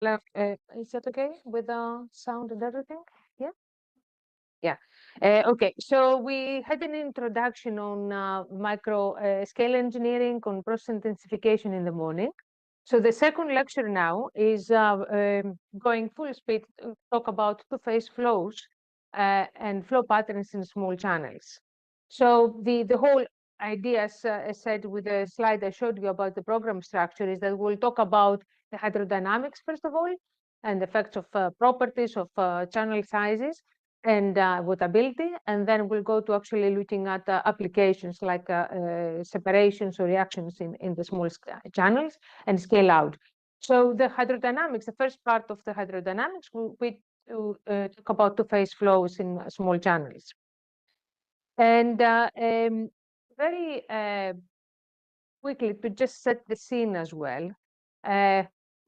Is that okay with the sound and everything? Yeah. Yeah. Okay. So we had an introduction on micro scale engineering, on process intensification in the morning. So the second lecture now is going full speed to talk about two-phase flows and flow patterns in small channels. So the whole idea, as said with the slide I showed you about the program structure, is that we'll talk about the hydrodynamics first of all, and the effects of properties of channel sizes and wattability, and then we'll go to actually looking at applications like separations or reactions in the small channels and scale out. So the hydrodynamics, the first part of the hydrodynamics, we talk about two-phase flows in small channels. And very quickly, to just set the scene as well,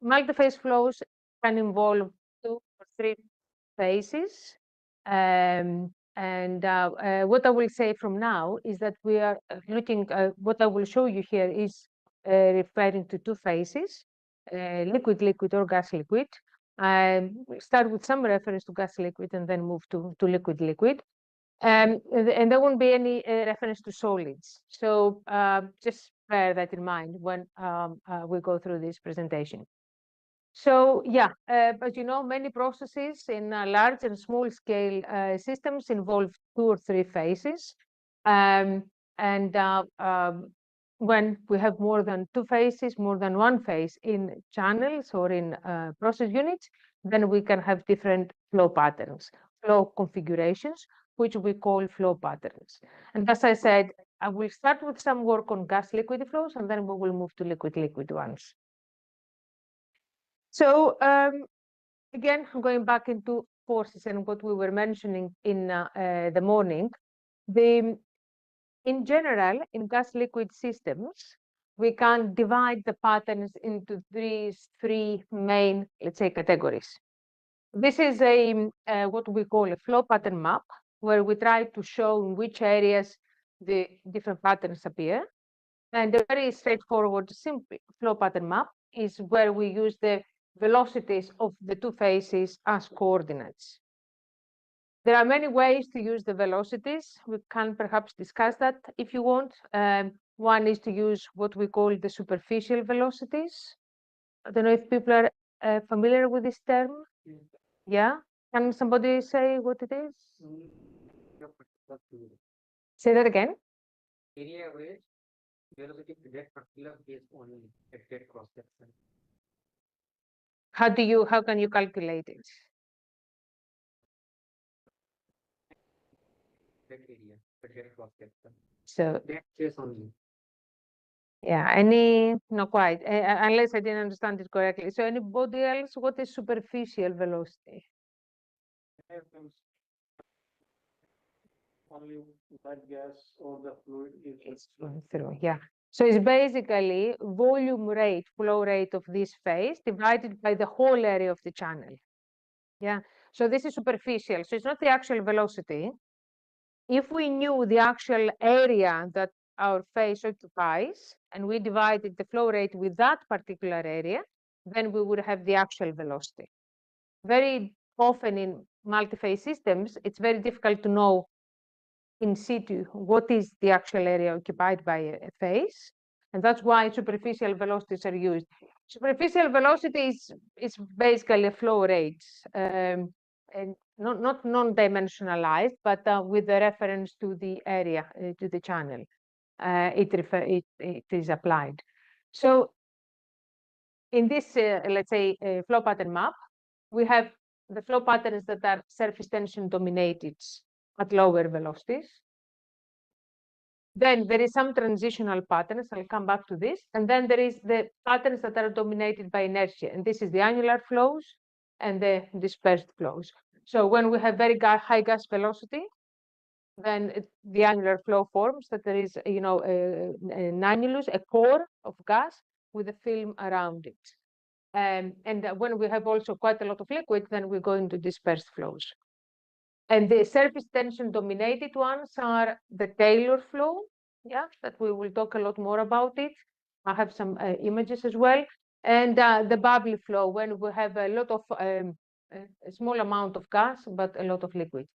multi-phase flows can involve 2 or 3 phases. What I will say from now is that we are looking, what I will show you here is referring to 2 phases, liquid-liquid or gas-liquid. We'll start with some reference to gas-liquid and then move to liquid-liquid. And there won't be any reference to solids. So just bear that in mind when we go through this presentation. So yeah, but you know, many processes in large and small scale systems involve 2 or 3 phases. And when we have more than 2 phases, more than 1 phase in channels or in process units, then we can have different flow patterns, flow configurations, which we call flow patterns. And as I said, I will start with some work on gas liquid flows, and then we will move to liquid ones. So again, going back into forces and what we were mentioning in the morning, in general, in gas liquid systems, we can divide the patterns into these 3 main, let's say, categories. This is a what we call a flow pattern map, where we try to show in which areas the different patterns appear. And a very straightforward, simple flow pattern map is where we use the velocities of the 2 phases as coordinates. There are many ways to use the velocities. We can perhaps discuss that if you want. One is to use what we call the superficial velocities. I don't know if people are familiar with this term. Yeah? Can somebody say what it is? Say that again. Area where velocity to that particular phase only at that cross section. How can you calculate it? That area, at that cross section. So That phase only. yeah, not quite, unless I didn't understand it correctly. So anybody else, what is superficial velocity? Only that gas or the fluid is It's flowing through, yeah. So it's basically volume rate, flow rate of this phase divided by the whole area of the channel. Yeah, so this is superficial. So it's not the actual velocity. If we knew the actual area that our phase occupies and we divided the flow rate with that particular area, then we would have the actual velocity. Very often in multi-phase systems, it's very difficult to know in situ what is the actual area occupied by a phase. And that's why superficial velocities are used. Superficial velocity is basically a flow rate, and not non-dimensionalized, but with the reference to the area, to the channel. It is applied. So in this, let's say, flow pattern map, we have the flow patterns that are surface tension dominated at lower velocities. Then there is some transitional patterns. I'll come back to this. And then there is the patterns that are dominated by inertia. And this is the annular flows and the dispersed flows. So when we have very high gas velocity, then the annular flow forms that there is, you know, an annulus, a core of gas with a film around it. And when we have also quite a lot of liquid, then we go into dispersed flows. And the surface tension dominated ones are the Taylor flow, yeah, that we will talk a lot more about it. I have some images as well. And the bubble flow, when we have a lot of a small amount of gas, but a lot of liquid.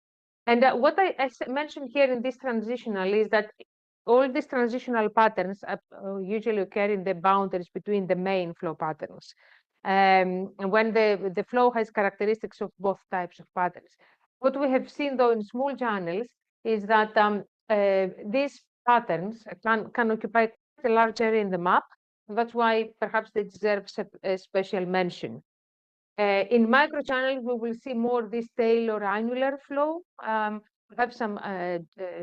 And what I mentioned here in this transitional is that all these transitional patterns usually occur in the boundaries between the main flow patterns. And when the flow has characteristics of both types of patterns. What we have seen though in small channels is that these patterns can occupy quite a large area in the map. That's why perhaps they deserve a special mention. In microchannels, we will see more this tail or annular flow. We have some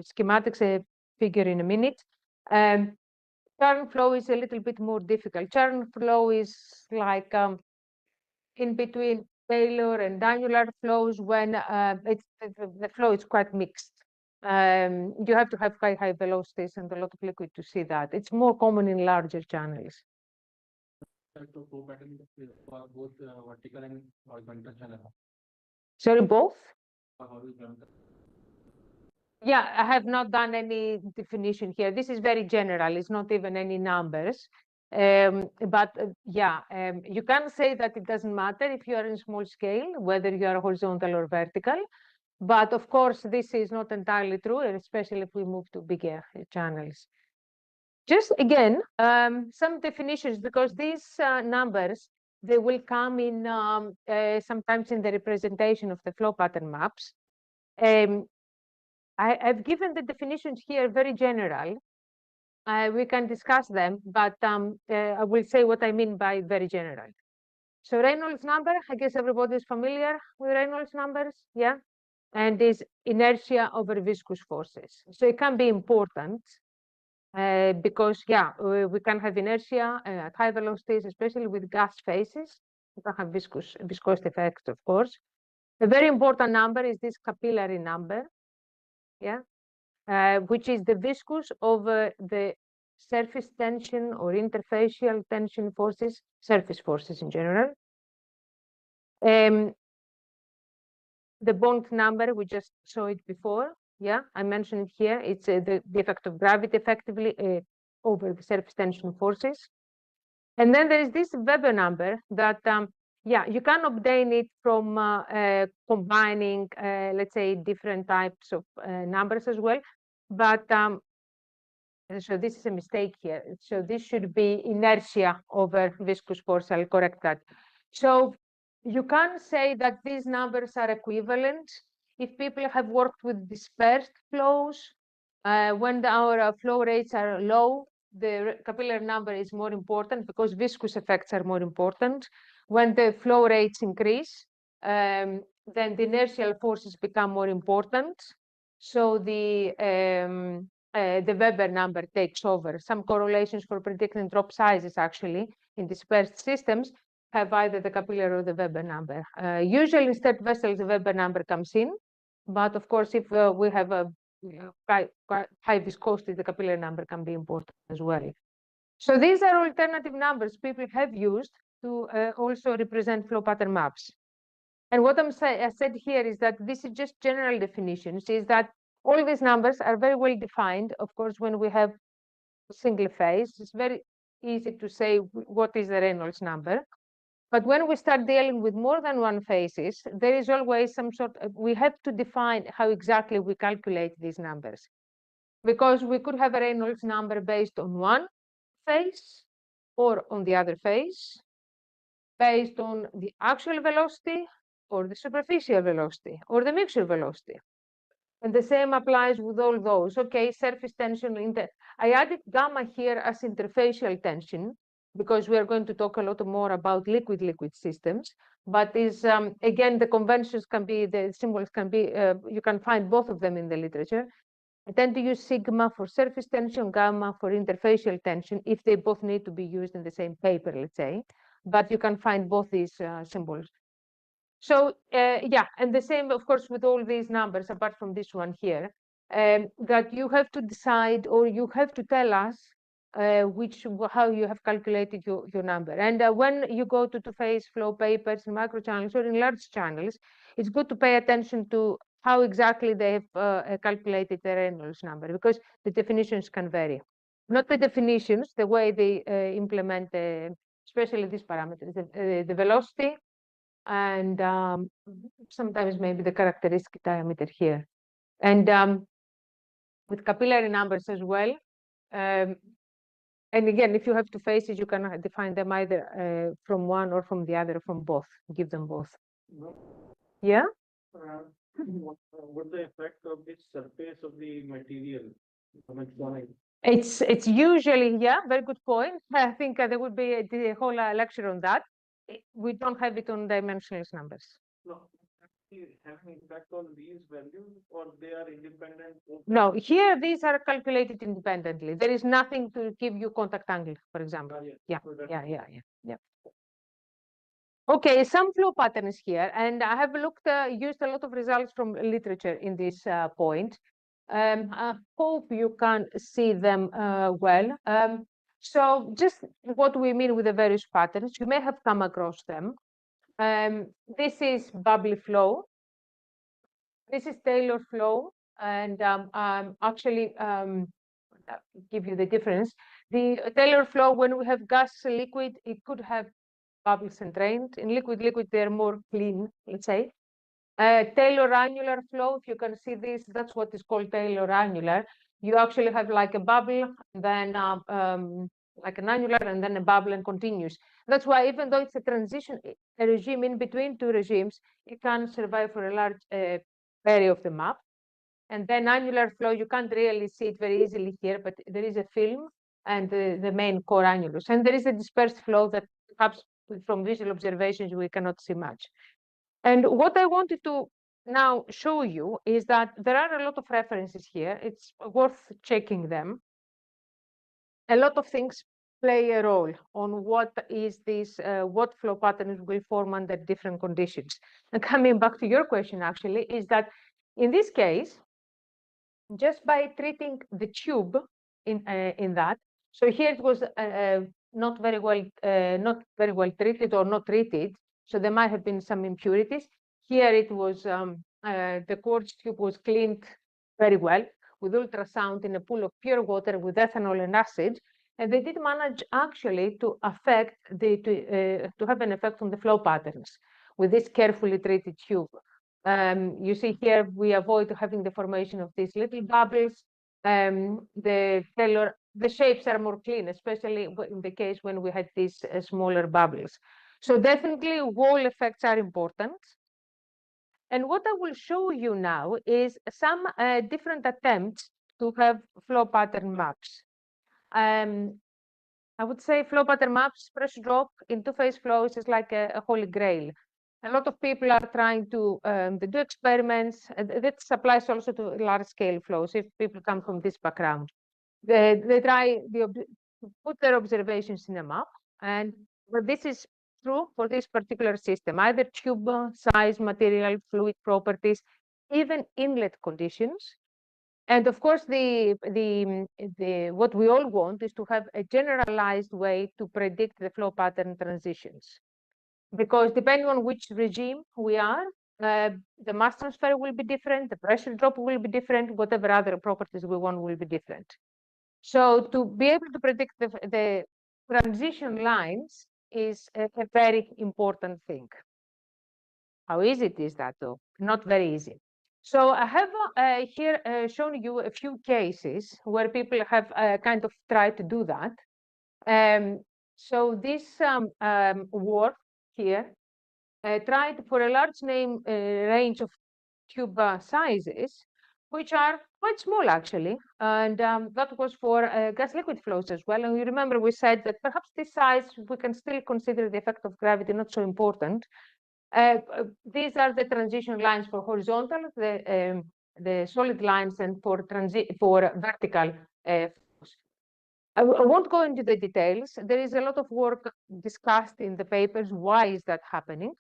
schematics figure in a minute. Churn flow is a little bit more difficult. Churn flow is like in between tailor and annular flows when the flow is quite mixed. You have to have quite high velocities and a lot of liquid to see that. It's more common in larger channels. To flow pattern for both vertical and horizontal channel. Sorry, both? Horizontal. Yeah, I have not done any definition here. This is very general. It's not even any numbers. You can say that it doesn't matter if you are in small scale, whether you are horizontal or vertical. But of course, this is not entirely true, especially if we move to bigger channels. Just again, some definitions, because these numbers, they will come in sometimes in the representation of the flow pattern maps. I've given the definitions here very general. We can discuss them, but I will say what I mean by very general. So Reynolds number, I guess everybody is familiar with Reynolds numbers, yeah? And is inertia over viscous forces. So it can be important because, yeah, we can have inertia at high velocities, especially with gas phases. We can have viscosity effects, of course. A very important number is this capillary number, yeah, which is the viscous over the surface tension or interfacial tension forces, surface forces in general. The bond number, we just saw it before. Yeah, I mentioned it here. It's the effect of gravity effectively over the surface tension forces. And then there is this Weber number that, yeah, you can obtain it from combining, let's say, different types of numbers as well. But so this is a mistake here. So this should be inertia over viscous force. I'll correct that. So you can say that these numbers are equivalent if people have worked with dispersed flows. When our flow rates are low, the capillary number is more important because viscous effects are more important. When the flow rates increase, then the inertial forces become more important. So the Weber number takes over. Some correlations for predicting drop sizes actually in dispersed systems have either the capillary or the Weber number. Usually in stirred vessels, the Weber number comes in, but of course, if we have a high viscosity, the capillary number can be important as well. So these are alternative numbers people have used to also represent flow pattern maps. And what I said here is that this is just general definitions, is that all these numbers are very well defined. Of course, when we have a single phase, it's very easy to say what is the Reynolds number. But when we start dealing with more than one phases, there is always some sort of, we have to define how exactly we calculate these numbers. Because we could have a Reynolds number based on one phase or on the other phase, based on the actual velocity or the superficial velocity or the mixture velocity. And the same applies with all those. Okay, surface tension. I added gamma here as interfacial tension because we are going to talk a lot more about liquid-liquid systems. But is again, the conventions can be, the symbols can be, you can find both of them in the literature. I tend to use sigma for surface tension, gamma for interfacial tension, if they both need to be used in the same paper, let's say. But you can find both these symbols. So yeah, and the same, of course, with all these numbers, apart from this one here, that you have to decide or you have to tell us how you have calculated your number. And when you go to two-phase flow papers in microchannels or in large channels, it's good to pay attention to how exactly they have calculated the Reynolds number, because the definitions can vary. Not the definitions, the way they implement the especially these parameters, the velocity, and sometimes maybe the characteristic diameter here. And with capillary numbers as well. And again, if you have two faces, you can define them either from one or from the other, or from both, give them both. Yeah? What the effect of the surface of the material? It's usually, yeah, very good point. I think there would be the whole lecture on that. We don't have it on dimensionless numbers. No, have an impact on these values, or they are independent? No, here these are calculated independently. There is nothing to give you contact angle, for example. Yeah, So that- yeah. Okay, some flow patterns here, and I have used a lot of results from literature in this point. I hope you can see them well. So just what we mean with the various patterns, you may have come across them. This is bubbly flow. This is Taylor flow, and actually give you the difference. The Taylor flow, when we have gas liquid, it could have bubbles and drains. In liquid, they're more clean, let's say. Taylor annular flow, if you can see this, that's what is called Taylor annular. You actually have like a bubble, then like an annular, and then a bubble and continues. That's why even though it's a transition a regime in between two regimes, it can survive for a large area of the map. And then annular flow, you can't really see it very easily here, but there is a film and the main core annulus. And there is a dispersed flow that perhaps from visual observations, we cannot see much. And what I wanted to now show you is that there are a lot of references here. It's worth checking them. A lot of things play a role on what is this, what flow patterns will form under different conditions. And coming back to your question, actually, is that in this case, just by treating the tube in that, so here it was not very well treated or not treated, so there might have been some impurities. Here it was the quartz tube was cleaned very well with ultrasound in a pool of pure water with ethanol and acid, and they did manage actually to affect to have an effect on the flow patterns with this carefully treated tube. You see here, we avoid having the formation of these little bubbles. The shapes are more clean, especially in the case when we had these smaller bubbles. So definitely wall effects are important. And what I will show you now is some different attempts to have flow pattern maps. I would say flow pattern maps, pressure drop in two-phase flows is like a holy grail. A lot of people are trying to they do experiments. This applies also to large-scale flows if people come from this background. They try to put their observations in a map, and but this is true for this particular system, either tube size, material, fluid properties, even inlet conditions. And of course, what we all want is to have a generalized way to predict the flow pattern transitions. Because depending on which regime we are, the mass transfer will be different, the pressure drop will be different, whatever other properties we want will be different. So to be able to predict the transition lines is a very important thing. How easy it is that though? Not very easy. So I have here shown you a few cases where people have kind of tried to do that. So this work here tried for a large range of tube sizes, which are quite small actually, and that was for gas liquid flows as well. And you remember we said that perhaps this size we can still consider the effect of gravity not so important. These are the transition lines for horizontal, the solid lines, and for vertical flows. I won't go into the details. There is a lot of work discussed in the papers. Why is that happening?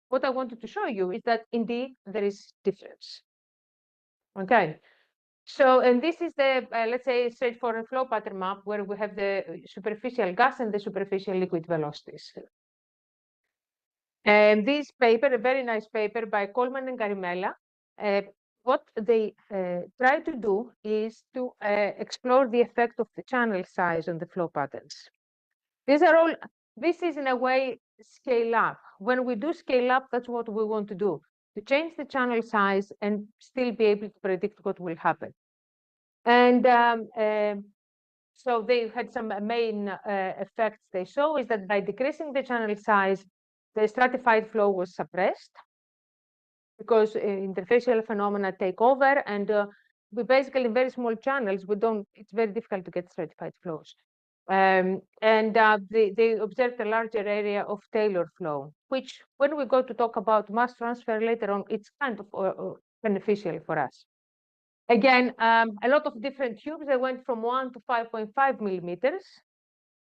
What I wanted to show you is that indeed there is difference. Okay. So, and this is the, let's say, straightforward flow pattern map where we have the superficial gas and the superficial liquid velocities. And this paper, a very nice paper by Coleman and Garimella, what they try to do is to explore the effect of the channel size on the flow patterns. These are all this is in a way scale up. When we do scale up, that's what we want to do, to change the channel size and still be able to predict what will happen. And so they had some main effects they saw is that by decreasing the channel size, the stratified flow was suppressed because interfacial phenomena take over, and we basically in very small channels, it's very difficult to get stratified flows. And they observed a larger area of Taylor flow, which when we go to talk about mass transfer later on, it's kind of beneficial for us. Again, a lot of different tubes, they went from 1 to 5.5 millimeters.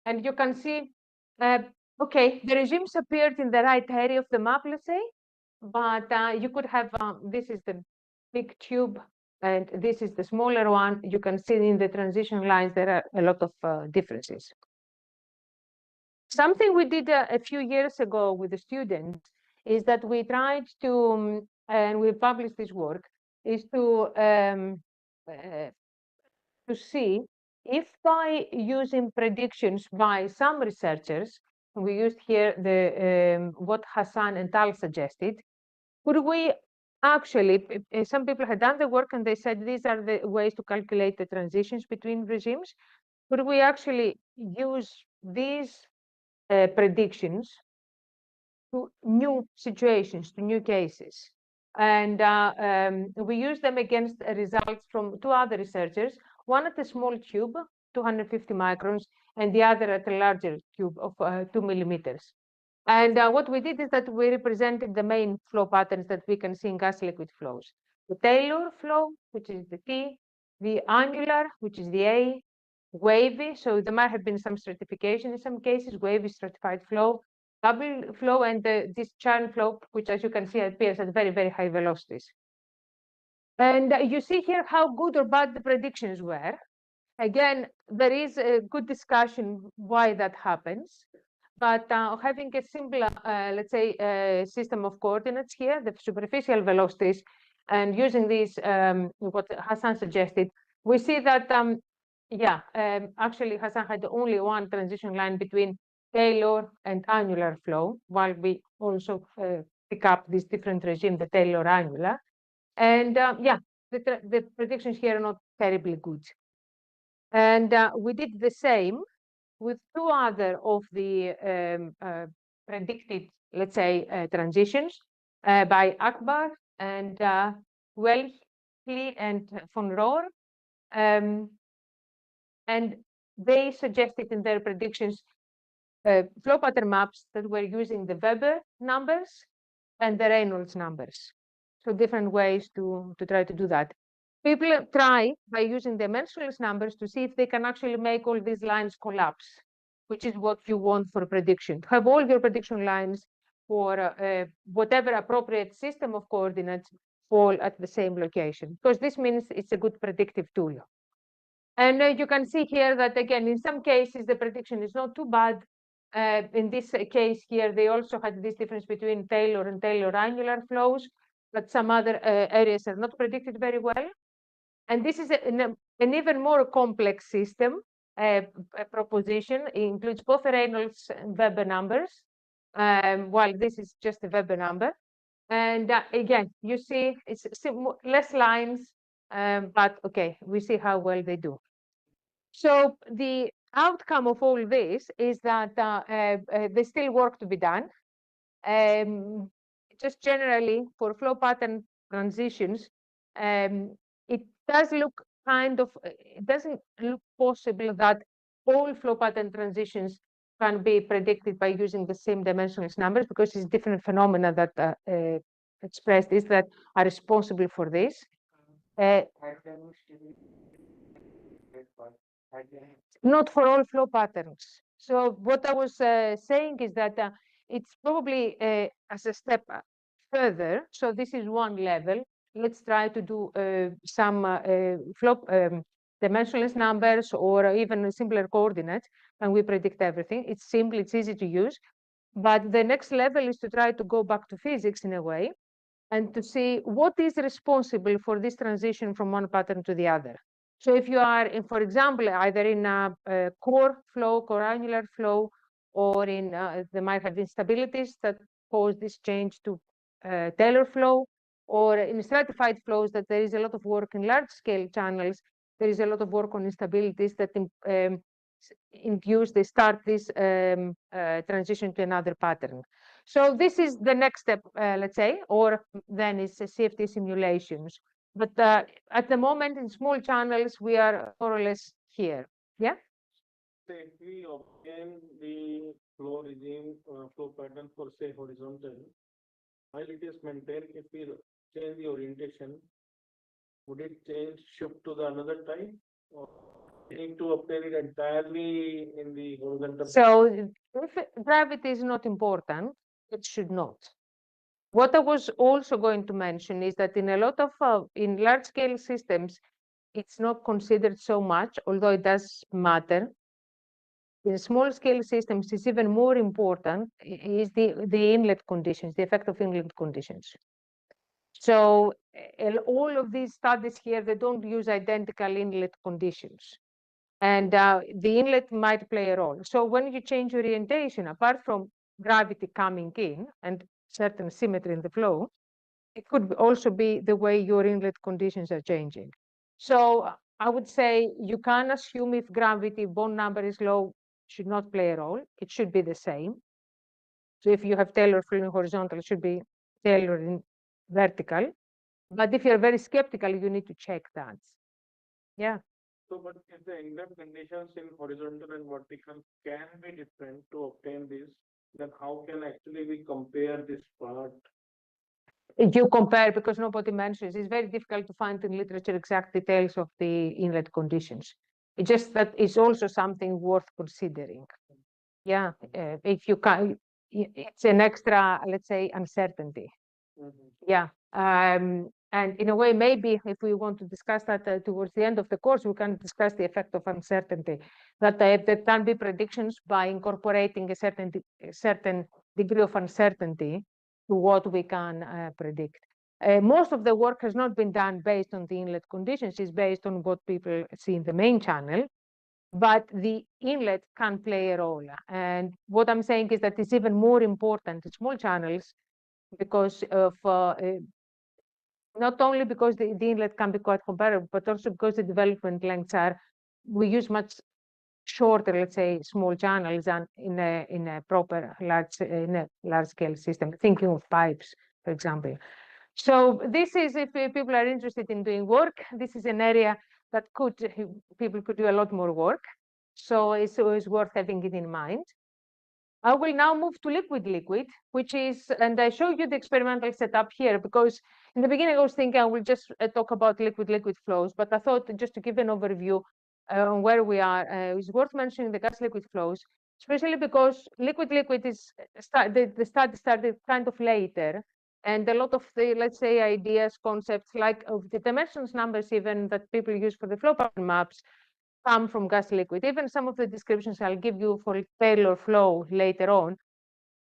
And you can see, okay, the regimes appeared in the right area of the map, let's say, but you could have, this is the big tube, and this is the smaller one. You can see in the transition lines, there are a lot of differences. Something we did a few years ago with the students is that we tried to, and we published this work, is to see if by using predictions by some researchers, we used here the what Hassan and Tal suggested, could we actually, some people had done the work and they said these are the ways to calculate the transitions between regimes. Could we actually use these predictions to new situations, to new cases? And we use them against results from two other researchers, one at a small tube, 250 microns, and the other at a larger tube of 2 millimeters. And what we did is that we represented the main flow patterns that we can see in gas liquid flows. The Taylor flow, which is the T, the angular, which is the A, wavy, so there might have been some stratification in some cases, wavy stratified flow, double flow, and this churn flow, which as you can see appears at very, very high velocities. And you see here how good or bad the predictions were. Again, there is a good discussion why that happens. But having a simpler, let's say, system of coordinates here, the superficial velocities, and using these, what Hassan suggested, we see that, actually Hassan had only one transition line between Taylor and annular flow, while we also pick up this different regime, the Taylor annular. And the predictions here are not terribly good. And we did the same with two other of the predicted, let's say, transitions by Akbar and Wellesley and von Rohr. And they suggested in their predictions flow pattern maps that were using the Weber numbers and the Reynolds numbers. So different ways to try to do that. People try by using the dimensionless numbers to see if they can actually make all these lines collapse, which is what you want for prediction. To have all your prediction lines for whatever appropriate system of coordinates fall at the same location, because this means it's a good predictive tool. And you can see here that, again, in some cases, the prediction is not too bad. In this case here, they also had this difference between Taylor and Taylor annular flows, but some other areas are not predicted very well. And this is an even more complex system proposition. It includes both Reynolds and Weber numbers, while this is just a Weber number. And again, you see it's less lines, but okay, we see how well they do. So the outcome of all this is that there's still work to be done. Just generally for flow pattern transitions, it does look it doesn't look possible that all flow pattern transitions can be predicted by using the same dimensionless numbers, because it's different phenomena that expressed is that are responsible for this. Not for all flow patterns. So what I was saying is that it's probably as a step further. So this is one level. Let's try to do some flow dimensionless numbers or even simpler coordinates, and we predict everything. It's simple, it's easy to use. But the next level is to try to go back to physics in a way and to see what is responsible for this transition from one pattern to the other. So if you are, for example, either in a core flow, core annular flow, or in they might have instabilities that cause this change to Taylor flow, or in stratified flows that there is a lot of work in large scale channels. There is a lot of work on instabilities that induce, they start this transition to another pattern. So this is the next step, let's say, or then it's CFD simulations. But at the moment in small channels, we are more or less here. Yeah. Say if we obtain the flow regime, flow pattern for say horizontal, while it is maintained, if we change the orientation, would it change, shift to the another type? Or need to obtain it entirely in the horizontal? So if gravity is not important, it should not. What I was also going to mention is that in a lot of in large scale systems, it's not considered so much, although it does matter. In small scale systems, it's even more important is the inlet conditions, the effect of inlet conditions. So all of these studies here, they don't use identical inlet conditions. And the inlet might play a role. So when you change orientation, apart from gravity coming in and certain symmetry in the flow, it could also be the way your inlet conditions are changing. So I would say you can assume if gravity bond number is low, should not play a role. It should be the same. So if you have Taylor flow in horizontal, it should be Taylor in vertical. But if you're very skeptical, you need to check that. Yeah. So, but if the inlet conditions in horizontal and vertical can be different to obtain this, then how can actually we compare this part? You compare, because nobody mentions, it's very difficult to find in literature exact details of the inlet conditions. It's just that it's also something worth considering. Yeah, if you can, it's an extra, let's say, uncertainty. Yeah, and in a way, maybe if we want to discuss that towards the end of the course, we can discuss the effect of uncertainty. That there can be predictions by incorporating a certain degree of uncertainty to what we can predict. Most of the work has not been done based on the inlet conditions, it's based on what people see in the main channel, but the inlet can play a role. And what I'm saying is that it's even more important in small channels because of not only because the inlet can be quite comparable, but also because the development lengths are, we use much shorter, let's say, small channels than in a proper large scale system, thinking of pipes, for example. So this is, if people are interested in doing work, this is an area that people could do a lot more work. So it's always worth having it in mind. I will now move to liquid-liquid, which is, and I show you the experimental setup here, because in the beginning I was thinking I will just talk about liquid-liquid flows, but I thought just to give an overview on where we are, it's worth mentioning the gas-liquid flows, especially because liquid-liquid is, the study started kind of later, and a lot of the, let's say, ideas, concepts, like of the dimensions numbers even that people use for the flow pattern maps, come from gas liquid. Even some of the descriptions I'll give you for Taylor flow later on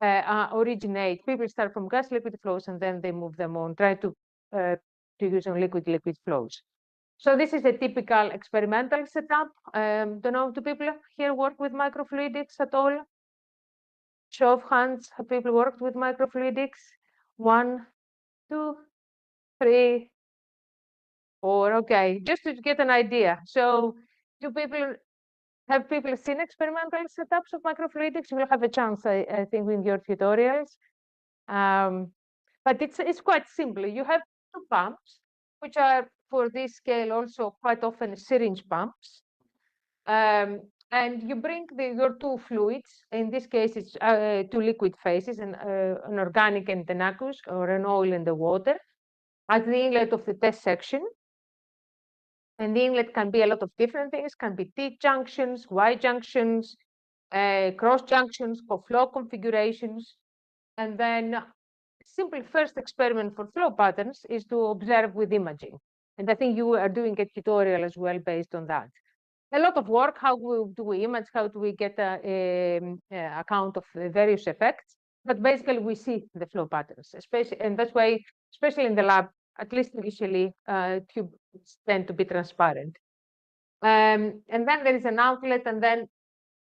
originate. People start from gas liquid flows and then they move them on, try to use on liquid flows. So this is a typical experimental setup. Don't know, do people here work with microfluidics at all? Show of hands, have people worked with microfluidics? 1, 2, 3, 4. Okay, just to get an idea. So have people seen experimental setups of microfluidics? You will have a chance, I think, in your tutorials. But it's quite simple. You have 2 pumps, which are for this scale also quite often syringe pumps. And you bring your 2 fluids. In this case, it's 2 liquid phases, an organic and an aqueous, or an oil and the water, at the inlet of the test section. And the inlet can be a lot of different things, can be T junctions, Y junctions, cross junctions, co-flow configurations. And then simple first experiment for flow patterns is to observe with imaging. And I think you are doing a tutorial as well based on that. A lot of work, how do we image, how do we get a account of the various effects? But basically we see the flow patterns, especially, and that's why, especially in the lab, at least initially, tubes tend to be transparent. And then there is an outlet, and then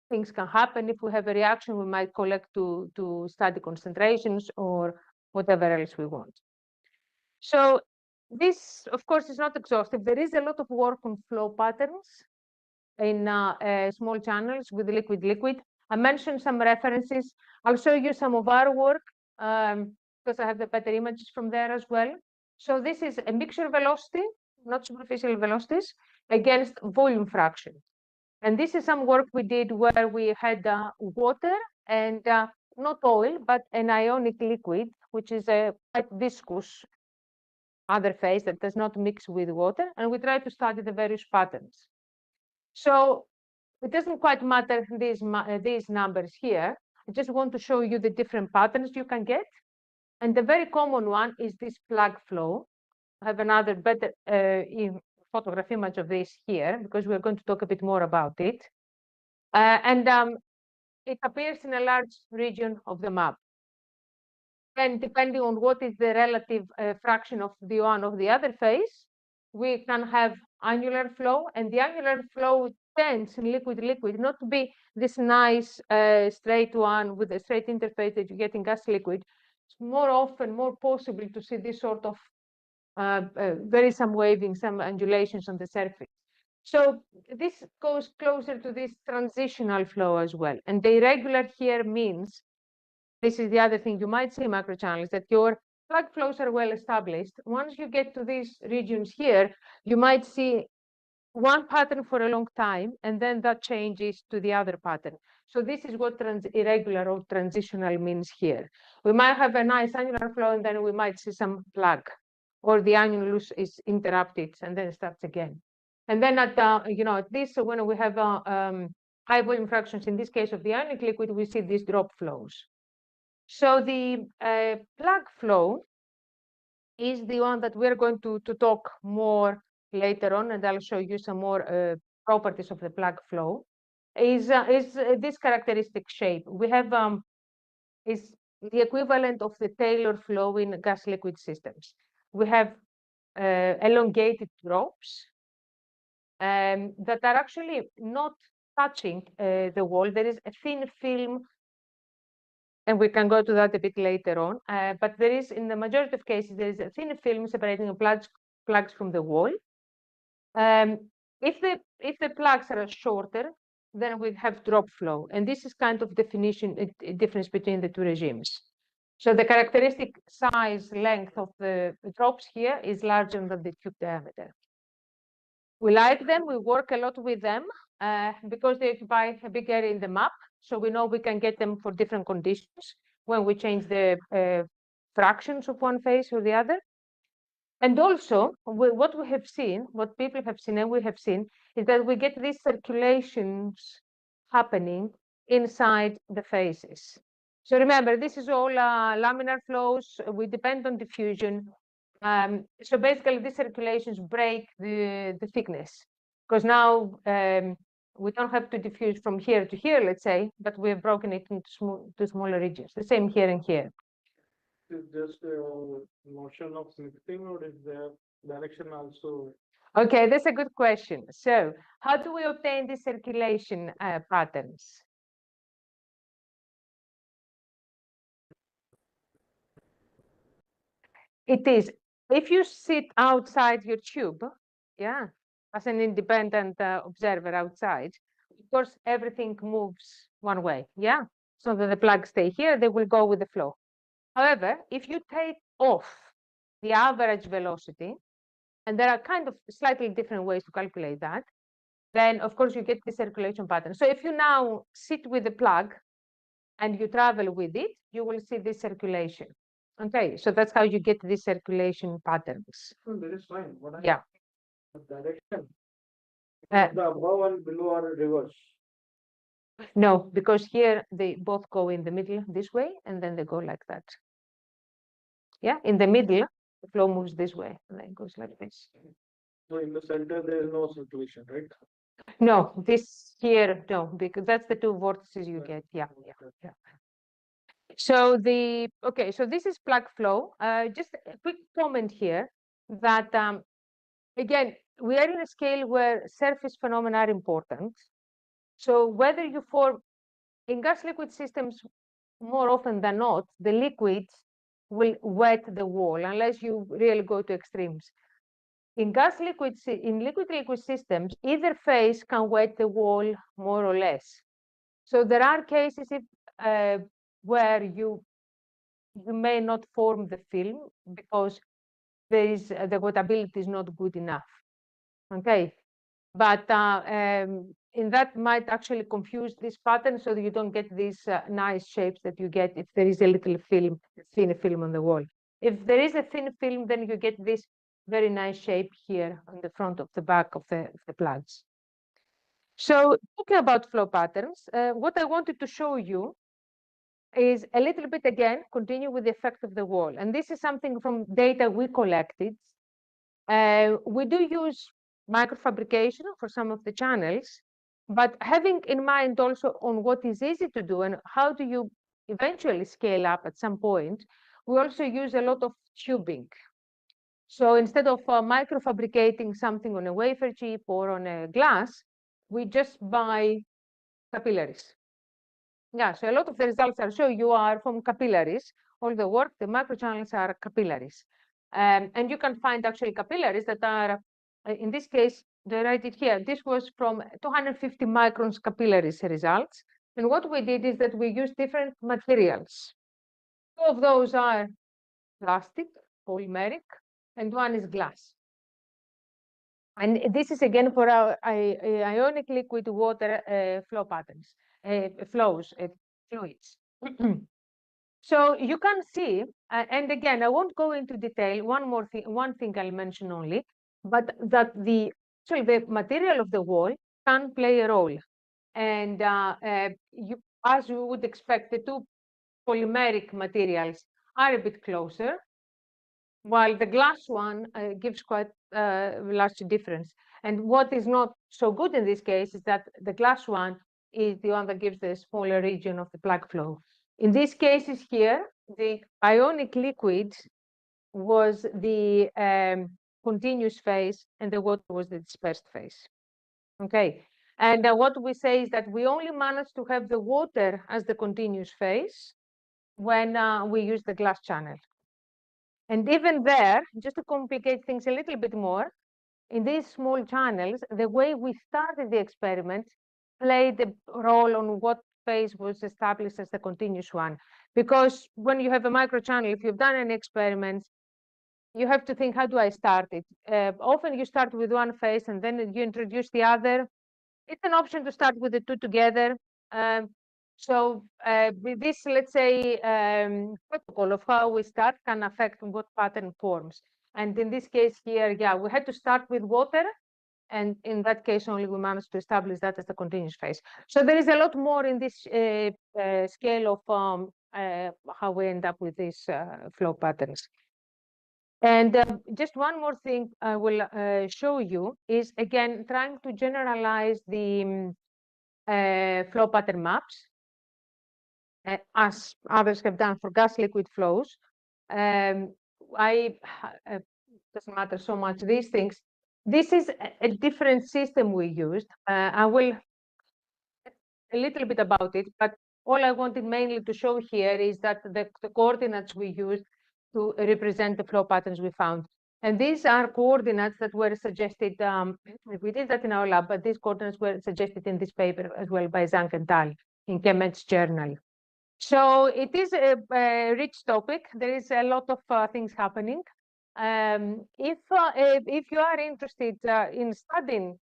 things can happen. If we have a reaction, we might collect to study concentrations or whatever else we want. So this, of course, is not exhaustive. There is a lot of work on flow patterns in small channels with liquid-liquid. I mentioned some references. I'll show you some of our work because I have the better images from there as well. So this is a mixture velocity, not superficial velocities, against volume fraction. And this is some work we did where we had water and not oil, but an ionic liquid, which is a quite viscous other phase that does not mix with water. And we try to study the various patterns. So it doesn't quite matter these numbers here. I just want to show you the different patterns you can get. And the very common one is this plug flow. I have another better photograph image of this here because we're going to talk a bit more about it. It appears in a large region of the map. And depending on what is the relative fraction of the one of the other phase, we can have annular flow, and the annular flow tends in liquid-liquid not to be this nice straight one with a straight interface that you get in gas liquid. It's more often more possible to see this sort of very some waving, some undulations on the surface. So this goes closer to this transitional flow as well. And the irregular here means, this is the other thing you might see in macrochannels, that your plug flows are well established. Once you get to these regions here, you might see one pattern for a long time, and then that changes to the other pattern. So this is what irregular or transitional means here. We might have a nice annular flow, and then we might see some plug, or the annulus is interrupted and then starts again. And then at at this, when we have high volume fractions, in this case of the ionic liquid, we see these drop flows. So the plug flow is the one that we're going to talk more later on, and I'll show you some more properties of the plug flow. Is this characteristic shape? We have is the equivalent of the Taylor flow in gas liquid systems. We have elongated drops that are actually not touching the wall. There is a thin film, and we can go to that a bit later on. But there is, in the majority of cases, there is a thin film separating the plugs from the wall. If the plugs are shorter, then we have drop flow, and this is kind of difference between the two regimes. So the characteristic size length of the drops here is larger than the tube diameter. We like them. We work a lot with them because they occupy a big area in the map. So we know we can get them for different conditions when we change the fractions of one phase or the other. And also, what we have seen, what people have seen and we have seen, is that we get these circulations happening inside the phases. So remember, this is all laminar flows. We depend on diffusion. So basically, these circulations break the thickness, because now we don't have to diffuse from here to here, let's say, but we have broken it into smaller regions. The same here and here. Is just a motion of mixing, or is there direction also? Okay, that's a good question. So how do we obtain these circulation patterns? It is, if you sit outside your tube, yeah, as an independent observer outside, of course, everything moves one way, yeah? So that the plugs stay here, they will go with the flow. However, if you take off the average velocity, and there are kind of slightly different ways to calculate that, then of course you get the circulation pattern. So if you now sit with the plug and you travel with it, you will see this circulation. Okay, so that's how you get these circulation patterns. That is fine. What Yeah. Direction. Uh, The above and below are reverse. No, because here they both go in the middle this way, and then they go like that. Yeah, in the middle, the flow moves this way, and then it goes like this. So in the center, there is no circulation, right? No, this here, no, because that's the two vortices you get. Yeah, yeah. So okay, so this is plug flow. Just a quick comment here that again, we are in a scale where surface phenomena are important. So whether you form in gas liquid systems, more often than not, the liquids will wet the wall unless you really go to extremes. In liquid systems, either phase can wet the wall more or less. So there are cases where you may not form the film because the wettability is not good enough. Okay, but in that might actually confuse this pattern so that you don't get these nice shapes that you get if there is a little film, thin film on the wall. If there is a thin film, then you get this very nice shape here on the front of the back of the plugs. So talking about flow patterns, what I wanted to show you is a little bit again, continue with the effect of the wall. And this is something from data we collected. We do use microfabrication for some of the channels, but having in mind also on what is easy to do and how do you eventually scale up at some point, we also use a lot of tubing. So instead of microfabricating something on a wafer chip or on a glass, we just buy capillaries. Yeah, so a lot of the results I'll show you are from capillaries. All the work, the microchannels are capillaries. And you can find actually capillaries that are, in this case, they write it here. This was from 250 microns capillaries results. And what we did is that we used different materials. Two of those are plastic, polymeric, and one is glass. And this is again for our ionic liquid water flow patterns, fluids. So you can see, and again, I won't go into detail. One thing I'll mention only, but that the material of the wall can play a role. And as you would expect, the two polymeric materials are a bit closer, while the glass one gives quite a large difference. And what is not so good in this case is that the glass one is the one that gives the smaller region of the plug flow. In these cases here, the ionic liquid was the continuous phase and the water was the dispersed phase. Okay, and what we say is that we only manage to have the water as the continuous phase when we use the glass channel. And even there, just to complicate things a little bit more, in these small channels, the way we started the experiment played a role on what phase was established as the continuous one. Because when you have a microchannel, if you've done an experiment, you have to think, how do I start it? Often you start with one phase and then you introduce the other. It's an option to start with the two together. With this, let's say, protocol of how we start can affect what pattern forms. And in this case here, yeah, we had to start with water. And in that case, only we managed to establish that as the continuous phase. So there is a lot more in this scale of how we end up with these flow patterns. And just one more thing I will show you is, again, trying to generalize the flow pattern maps, as others have done for gas liquid flows. Doesn't matter so much these things. This is a different system we used. I will a little bit about it, but all I wanted mainly to show here is that the coordinates we used to represent the flow patterns we found. And these are coordinates that were suggested, we did that in our lab, but these coordinates were suggested in this paper as well by Zhang and Tal in ChemEd's journal. So it is a rich topic. There is a lot of things happening. If you are interested in studying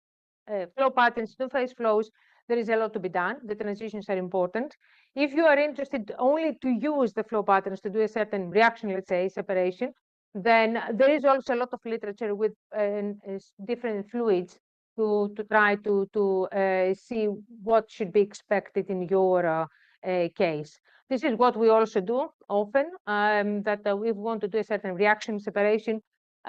flow patterns, two-phase flows, there is a lot to be done. The transitions are important. If you are interested only to use the flow patterns to do a certain reaction, let's say separation, then there is also a lot of literature with different fluids to try to see what should be expected in your case. This is what we also do often, that if we want to do a certain reaction separation,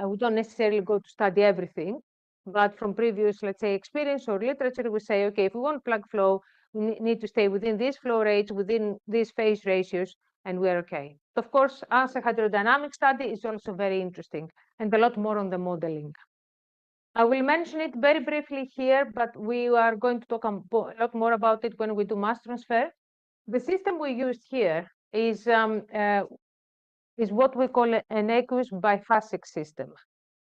we don't necessarily go to study everything. But from previous, let's say, experience or literature, we say, okay, if we want plug flow, we need to stay within these flow rates, within these phase ratios, and we're okay. Of course, as a hydrodynamic study is also very interesting and a lot more on the modeling. I will mention it very briefly here, but we are going to talk a lot more about it when we do mass transfer. The system we used here is what we call an aqueous biphasic system.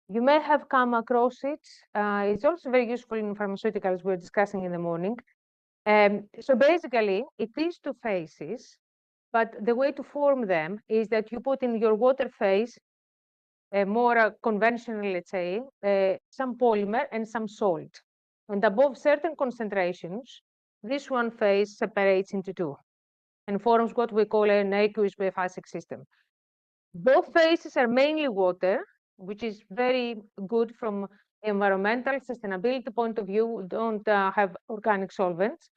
You may have come across it. It's also very useful in pharmaceuticals we're discussing in the morning. So basically, it is two phases, but the way to form them is that you put in your water phase more conventional, let's say, some polymer and some salt. And above certain concentrations, this one phase separates into two and forms what we call an aqueous biphasic system. Both phases are mainly water, which is very good from environmental sustainability point of view. We don't have organic solvents.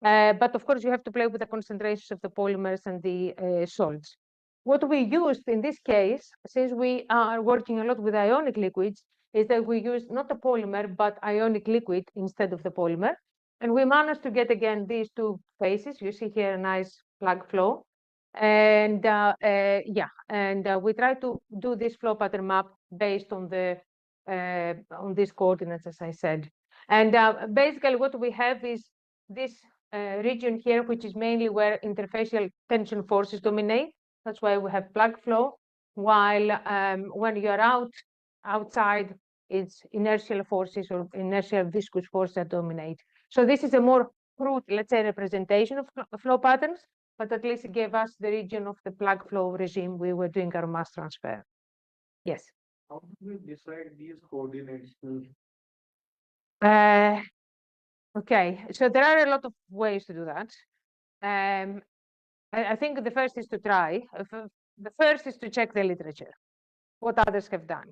But of course, you have to play with the concentrations of the polymers and the salts. What we used in this case, since we are working a lot with ionic liquids, is that we use not a polymer, but ionic liquid instead of the polymer. And we managed to get again these two phases. You see here a nice plug flow. And we try to do this flow pattern map based on the on these coordinates, as I said. And basically what we have is this region here, which is mainly where interfacial tension forces dominate. That's why we have plug flow. While when you're outside, it's inertial forces or inertial viscous forces that dominate. So this is a more crude, let's say, representation of flow patterns, but at least it gave us the region of the plug flow regime we were doing our mass transfer. Yes. How do we decide these coordinates? Okay, so there are a lot of ways to do that. I think the first is to try. The first is to check the literature, what others have done.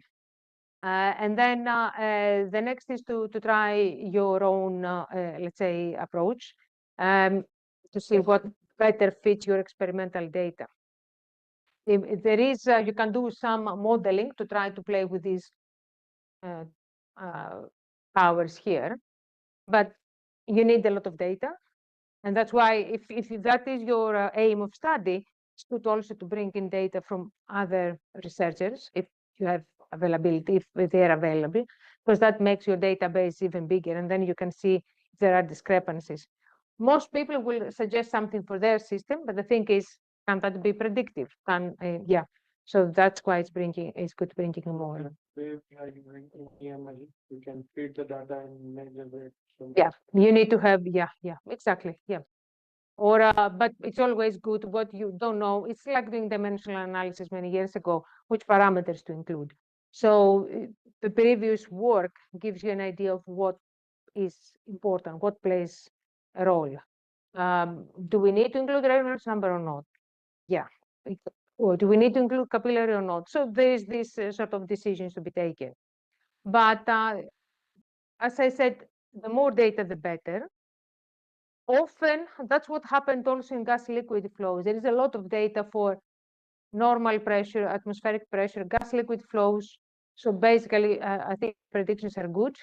And then the next is to try your own, let's say, approach to see what better fits your experimental data. If there is, you can do some modeling to try to play with these powers here, but you need a lot of data. And that's why if that is your aim of study, it's good also to bring in data from other researchers if you have availability, if they're available, because that makes your database even bigger. And then you can see if there are discrepancies. Most people will suggest something for their system, but the thing is, can that be predictive? Yeah. So that's why it's good bringing more. Where we are using EML, we can feed the data and generate. Yeah, you need to have, yeah, exactly, yeah. Or, but it's always good what you don't know. It's like doing dimensional analysis many years ago, which parameters to include. So the previous work gives you an idea of what is important, what plays a role. Do we need to include Reynolds number or not? Yeah. Or do we need to include capillary or not? So there is this sort of decisions to be taken. But as I said, the more data, the better. Often, that's what happened also in gas liquid flows. There is a lot of data for normal pressure, atmospheric pressure, gas liquid flows. So basically, I think predictions are good.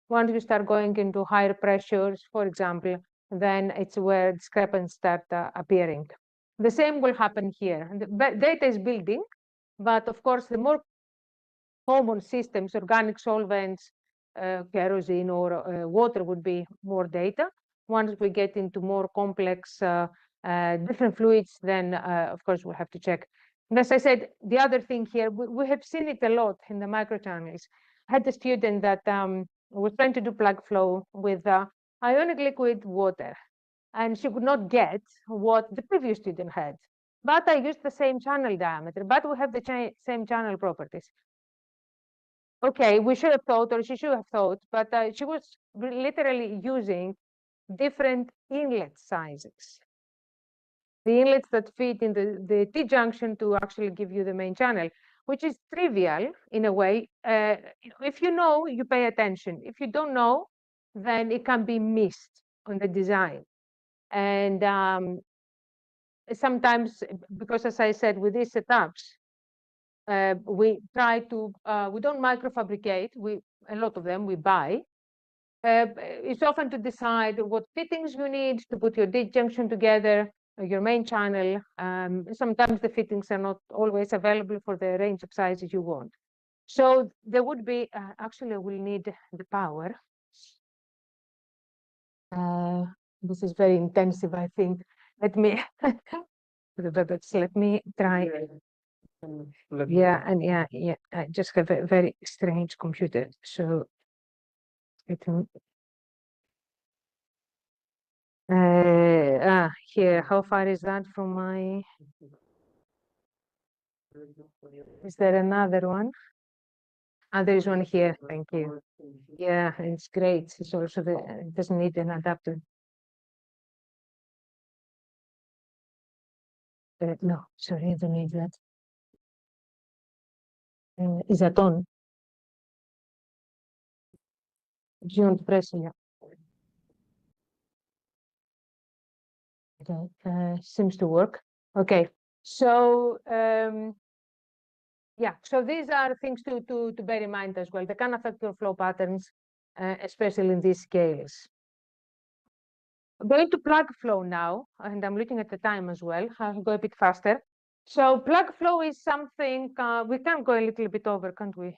Once you start going into higher pressures, for example, then it's where discrepancies start appearing. The same will happen here. The data is building, but of course, the more common systems, organic solvents, kerosene or water would be more data. Once we get into more complex different fluids, then of course we'll have to check. And as I said, the other thing here, we have seen it a lot in the microchannels. I had a student that was trying to do plug flow with ionic liquid water, and she could not get what the previous student had. But I used the same channel diameter, but we have the same channel properties. Okay, we should have thought, or she should have thought, but she was literally using different inlet sizes. The inlets that fit in the T-junction to actually give you the main channel, which is trivial in a way. If you know, you pay attention. If you don't know, then it can be missed on the design. And sometimes, because as I said, with these setups, we try to, we don't microfabricate, a lot of them we buy. It's often to decide what fittings you need to put your D-junction together, your main channel. Sometimes the fittings are not always available for the range of sizes you want. So there would be, actually, we'll need the power. This is very intensive, I think. Let me, let me try. Yeah, and yeah, I just have a very strange computer. So let me. Here, how far is that from my? Is there another one? Ah, there is one here. Thank you. Yeah, it's great. It's also it doesn't need an adapter. No, sorry, I don't need that. Is that on? Do you want to press? Yeah. Okay, seems to work. Okay, so yeah, so these are things to bear in mind as well. They can affect your flow patterns, especially in these scales. I'm going to plug flow now, and I'm looking at the time as well. I'll go a bit faster. So plug flow is something, we can go a little bit over, can't we?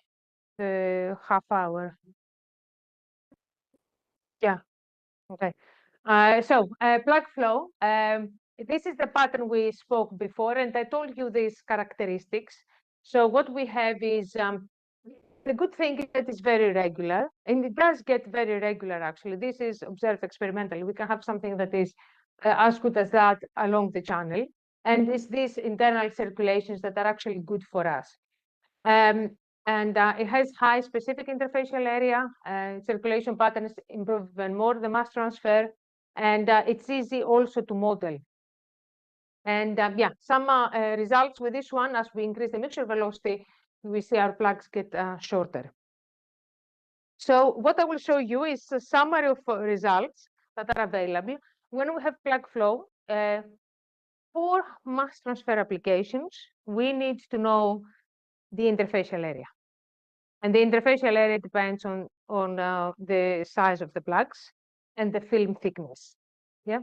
Half hour. Yeah, okay. So plug flow, this is the pattern we spoke before, and I told you these characteristics. So what we have is, the good thing is that it's very regular, and it does get very regular, actually. This is observed experimentally. We can have something that is as good as that along the channel. And it's these internal circulations that are actually good for us. And it has high specific interfacial area, circulation patterns improve even more the mass transfer, and it's easy also to model. And yeah, some results with this one, as we increase the mixture velocity, we see our plugs get shorter. So what I will show you is a summary of results that are available when we have plug flow. For mass transfer applications, we need to know the interfacial area. And the interfacial area depends on the size of the plugs and the film thickness. Yeah,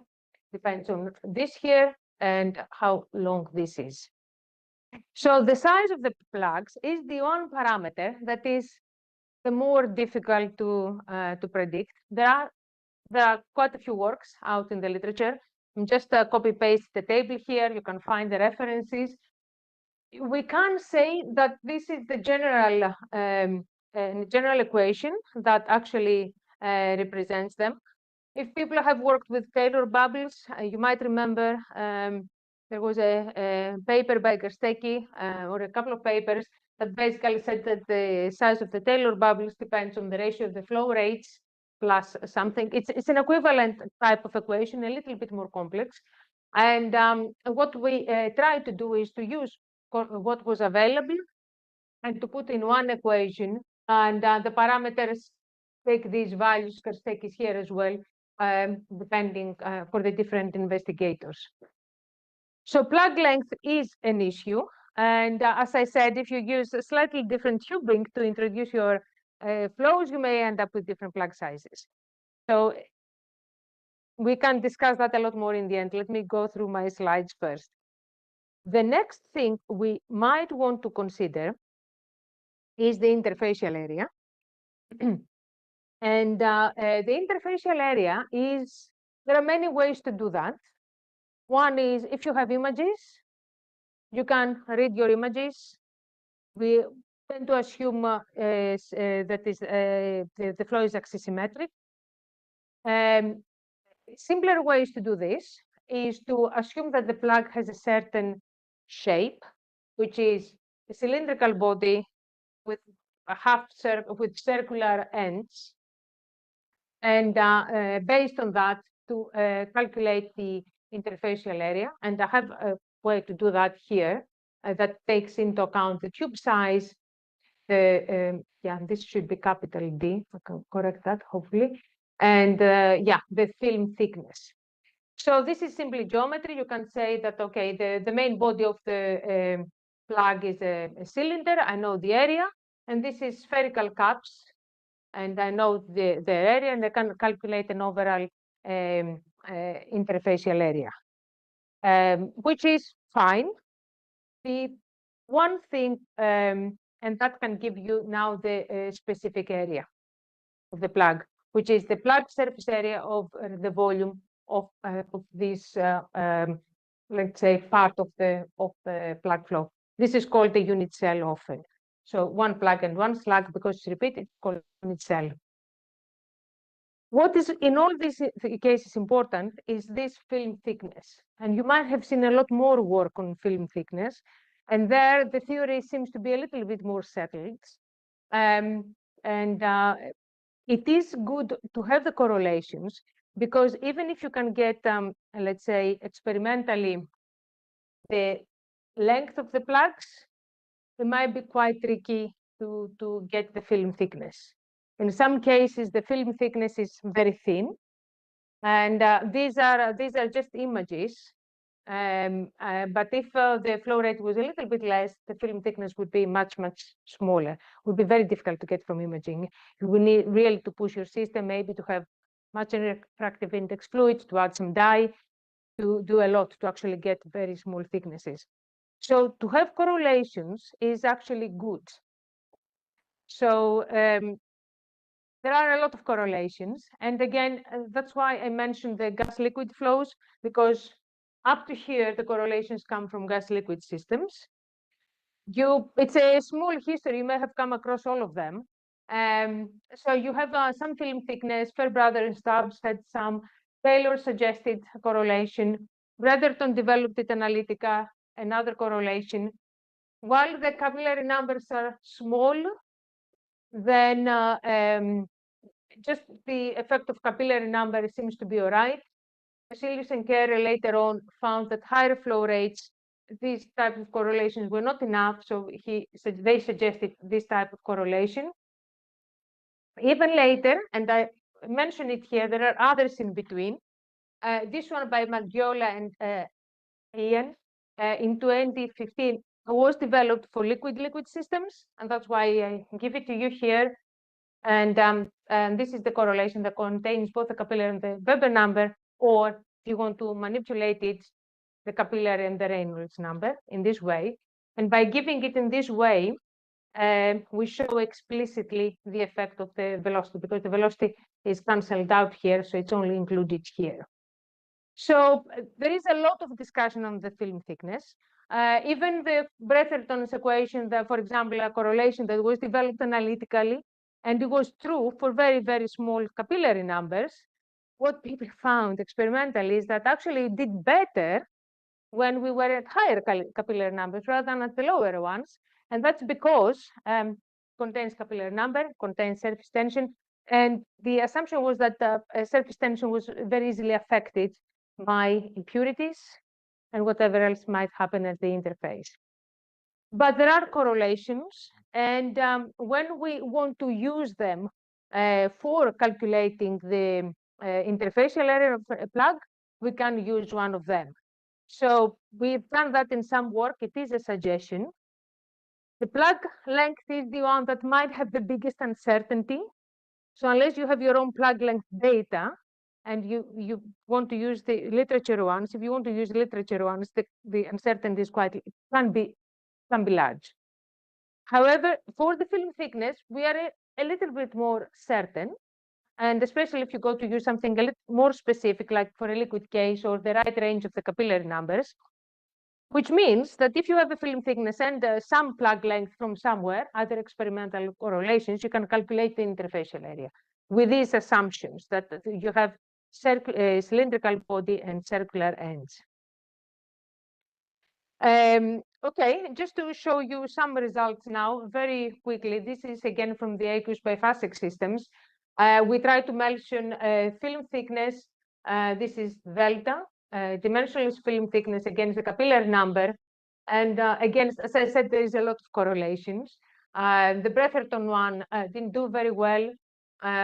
depends on this here and how long this is. So the size of the plugs is the one parameter that is the more difficult to predict. There are quite a few works out in the literature. Just copy paste the table here. You can find the references. We can say that this is the general equation that actually represents them. If people have worked with Taylor bubbles, you might remember there was a paper by Gerstecki or a couple of papers that basically said that the size of the Taylor bubbles depends on the ratio of the flow rates plus something. It's an equivalent type of equation, a little bit more complex. And what we try to do is to use what was available and to put in one equation, and the parameters take these values, Gerstecki is here as well, depending for the different investigators. So plug length is an issue. And as I said, if you use a slightly different tubing to introduce your flows, you may end up with different plug sizes. So we can discuss that a lot more in the end. Let me go through my slides first. The next thing we might want to consider is the interfacial area. And the interfacial area is, there are many ways to do that. One is if you have images, you can read your images. We tend to assume that is the flow is axisymmetric. Simpler ways to do this is to assume that the plug has a certain shape, which is a cylindrical body with a half circle with circular ends, and based on that to calculate the interfacial area. And I have a way to do that here that takes into account the tube size. Yeah, this should be capital D. I can correct that hopefully. And yeah, the film thickness. So this is simply geometry. You can say that, okay, the main body of the plug is a cylinder. I know the area, and this is spherical caps, and I know the area, and I can calculate an overall interfacial area, which is fine. The one thing and that can give you now the specific area of the plug, which is the plug surface area of the volume of this, let's say, part of the plug flow. This is called the unit cell often. So one plug and one slug, because it's repeated, it's called unit cell. What is in all these cases important is this film thickness. And you might have seen a lot more work on film thickness. And there, the theory seems to be a little bit more settled. It is good to have the correlations, because even if you can get, let's say, experimentally, the length of the plugs, it might be quite tricky to get the film thickness. In some cases, the film thickness is very thin, and these are just images. But if the flow rate was a little bit less, the film thickness would be much smaller. It would be very difficult to get from imaging. You will need really to push your system, maybe to have much refractive index fluids, to add some dye, to do a lot to actually get very small thicknesses. So to have correlations is actually good. So there are a lot of correlations. And again, that's why I mentioned the gas liquid flows, because up to here, the correlations come from gas liquid systems. It's a small history, you may have come across all of them. So you have some film thickness, Fairbrother and Stubbs had some, Taylor suggested a correlation, Brotherton developed it Analytica, another correlation. While the capillary numbers are small, then just the effect of capillary number seems to be all right. Basilius and Kerr later on found that higher flow rates, these type of correlations were not enough, so they suggested this type of correlation. Even later, and I mention it here, there are others in between. This one by Maggiola and Ian in 2015 was developed for liquid-liquid systems, and that's why I give it to you here. And this is the correlation that contains both the capillary and the Weber number, or if you want to manipulate it, the capillary and the Reynolds number in this way. And by giving it in this way, we show explicitly the effect of the velocity, because the velocity is cancelled out here, so it's only included here. So there is a lot of discussion on the film thickness. Even the Bretherton's equation, for example, a correlation that was developed analytically, and it was true for very small capillary numbers. What people found experimentally is that actually it did better when we were at higher capillary numbers rather than at the lower ones. And that's because contains capillary number, contains surface tension. And the assumption was that surface tension was very easily affected by impurities and whatever else might happen at the interface. But there are correlations, and when we want to use them for calculating the interfacial area of a plug, we can use one of them. So we've done that in some work. It is a suggestion. The plug length is the one that might have the biggest uncertainty. So unless you have your own plug length data, and you want to use the literature ones, if you want to use literature ones, the uncertainty is can be large. However, for the film thickness, we are a little bit more certain, and especially if you go to use something a little more specific, like for a liquid case or the right range of the capillary numbers, which means that if you have a film thickness and some plug length from somewhere, other experimental correlations, you can calculate the interfacial area with these assumptions that you have cylindrical body and circular ends. Okay, just to show you some results now very quickly. This is again from the aqueous biphasic systems. We try to mention film thickness. This is delta. Dimensionless film thickness against the capillary number. And again, as I said, there is a lot of correlations. The Bretherton one didn't do very well.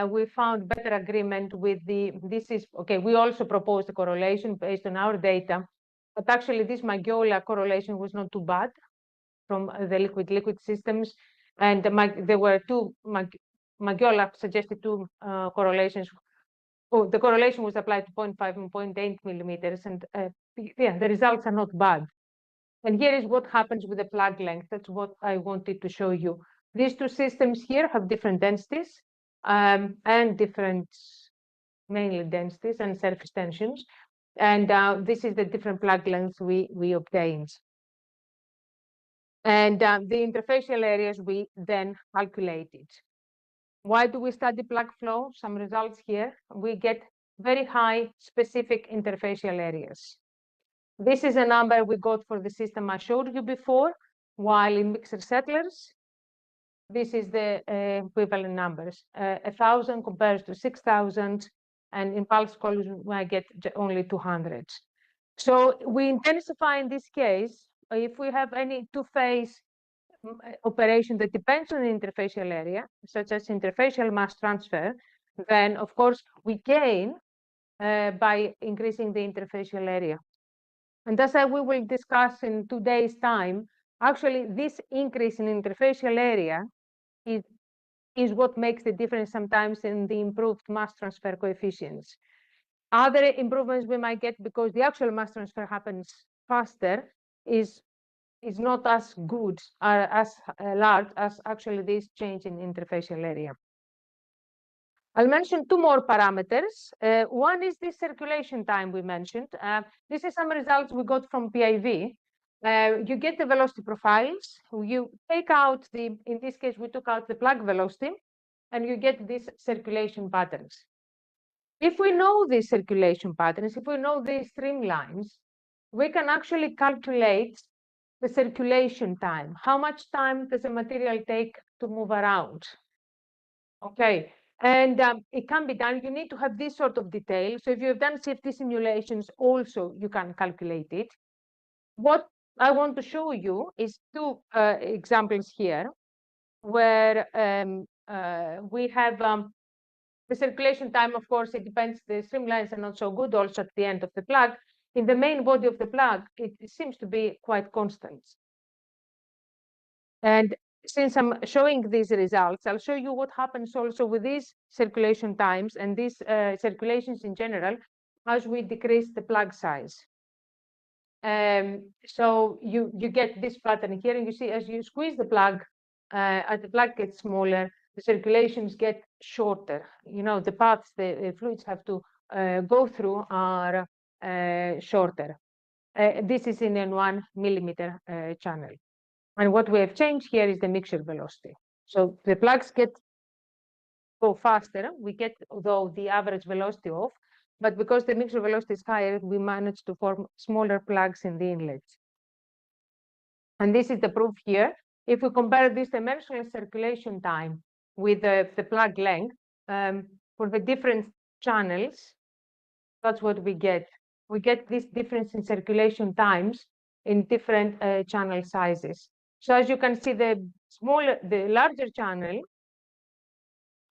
We found better agreement with we also proposed a correlation based on our data, but actually this Maggiola correlation was not too bad from the liquid-liquid systems. And there were two, Maggiola suggested two correlations. Oh, the correlation was applied to 0.5 and 0.8 millimeters. And yeah, the results are not bad. And here is what happens with the plug length. That's what I wanted to show you. These two systems here have different densities and different, mainly densities and surface tensions. And this is the different plug lengths we obtained. And the interfacial areas we then calculated. Why do we study plug flow? Some results here. We get very high specific interfacial areas. This is a number we got for the system I showed you before, while in mixer settlers, this is the equivalent numbers. 1,000 compares to 6,000, and in pulse collision, I get only 200. So we intensify in this case, if we have any two-phase operation that depends on the interfacial area, such as interfacial mass transfer, then of course we gain by increasing the interfacial area. And as we will discuss in 2 days' time, actually this increase in interfacial area is what makes the difference sometimes in the improved mass transfer coefficients. Other improvements we might get because the actual mass transfer happens faster is not as good or as large as actually this change in interfacial area. I'll mention two more parameters. One is the circulation time we mentioned. This is some results we got from PIV. You get the velocity profiles. You take out in this case, we took out the plug velocity, and you get these circulation patterns. If we know these circulation patterns, if we know these streamlines, we can actually calculate the circulation time. How much time does a material take to move around? Okay, and it can be done. You need to have this sort of detail. So if you have done CFD simulations, also you can calculate it. What I want to show you is two examples here, where we have the circulation time. Of course, it depends. The streamlines are not so good also at the end of the plug. In the main body of the plug, it seems to be quite constant. And since I'm showing these results, I'll show you what happens also with these circulation times and these circulations in general as we decrease the plug size. So you get this pattern here, and you see as you squeeze the plug, as the plug gets smaller, the circulations get shorter. You know, the paths the fluids have to go through are shorter. This is in a 1 millimeter channel. And what we have changed here is the mixture velocity. So the plugs go faster. We get, though, the average velocity off, but because the mixture velocity is higher, we manage to form smaller plugs in the inlets. And this is the proof here. If we compare this dimensional circulation time with the plug length for the different channels, that's what we get. We get this difference in circulation times in different channel sizes. So as you can see, the larger channel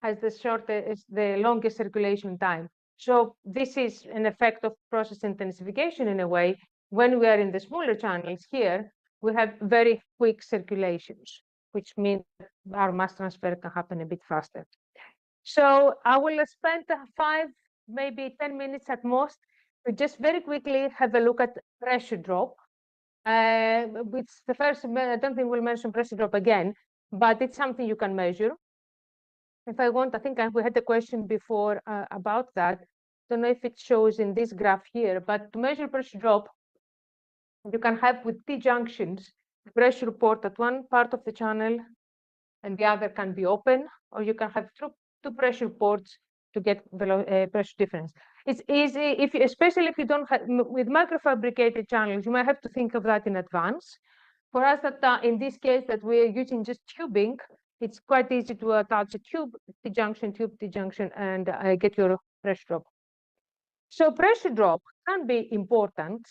has the longest circulation time. So this is an effect of process intensification in a way. When we are in the smaller channels here, we have very quick circulations, which means our mass transfer can happen a bit faster. So I will spend 5, maybe 10 minutes at most to just very quickly have a look at pressure drop. Which the first, I don't think we'll mention pressure drop again, but it's something you can measure. If I want, I think we had a question before about that. Don't know if it shows in this graph here, but to measure pressure drop, you can have with T junctions, pressure port at one part of the channel and the other can be open, or you can have two pressure ports to get pressure difference. It's easy, especially if you don't have, with microfabricated channels, you might have to think of that in advance. For us, that in this case that we're using just tubing, it's quite easy to attach a tube, T-junction, and get your pressure drop. So pressure drop can be important.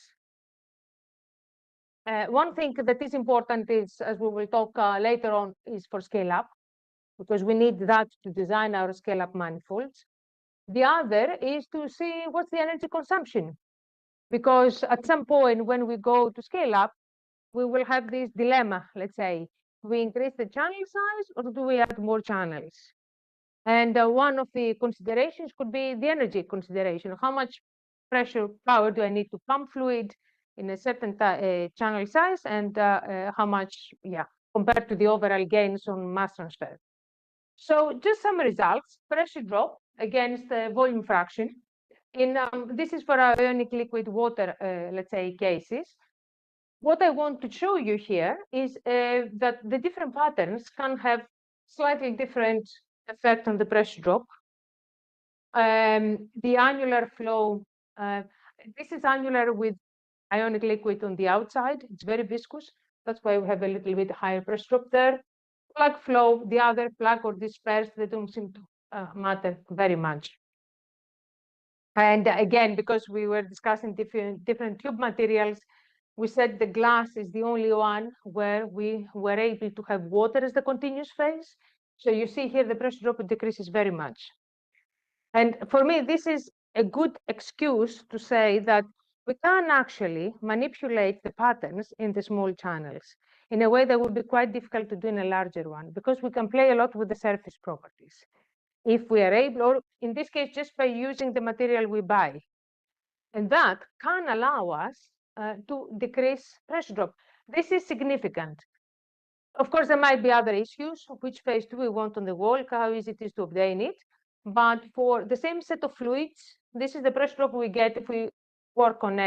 One thing that is important is, as we will talk later on, is for scale up, because we need that to design our scale up manifolds. The other is to see what's the energy consumption, because at some point when we go to scale up, we will have this dilemma. Let's say, do we increase the channel size or do we add more channels? And one of the considerations could be the energy consideration. How much pressure power do I need to pump fluid? in a certain channel size and how much, compared to the overall gains on mass transfer. So just some results. Pressure drop against volume fraction. This is for our ionic liquid water, let's say, cases. What I want to show you here is that the different patterns can have slightly different effect on the pressure drop. The annular flow, this is annular with ionic liquid on the outside. It's very viscous. That's why we have a little bit higher pressure drop there. Plug flow, the other plug or dispersed, they don't seem to matter very much. And again, because we were discussing different tube materials, we said the glass is the only one where we were able to have water as the continuous phase. So you see here the pressure drop decreases very much. And for me, this is a good excuse to say that we can actually manipulate the patterns in the small channels in a way that would be quite difficult to do in a larger one, because we can play a lot with the surface properties. If we are able, or in this case, just by using the material we buy. And that can allow us to decrease pressure drop. This is significant. Of course, there might be other issues. Which phase do we want on the wall? How easy it is to obtain it? But for the same set of fluids, this is the pressure drop we get if we work on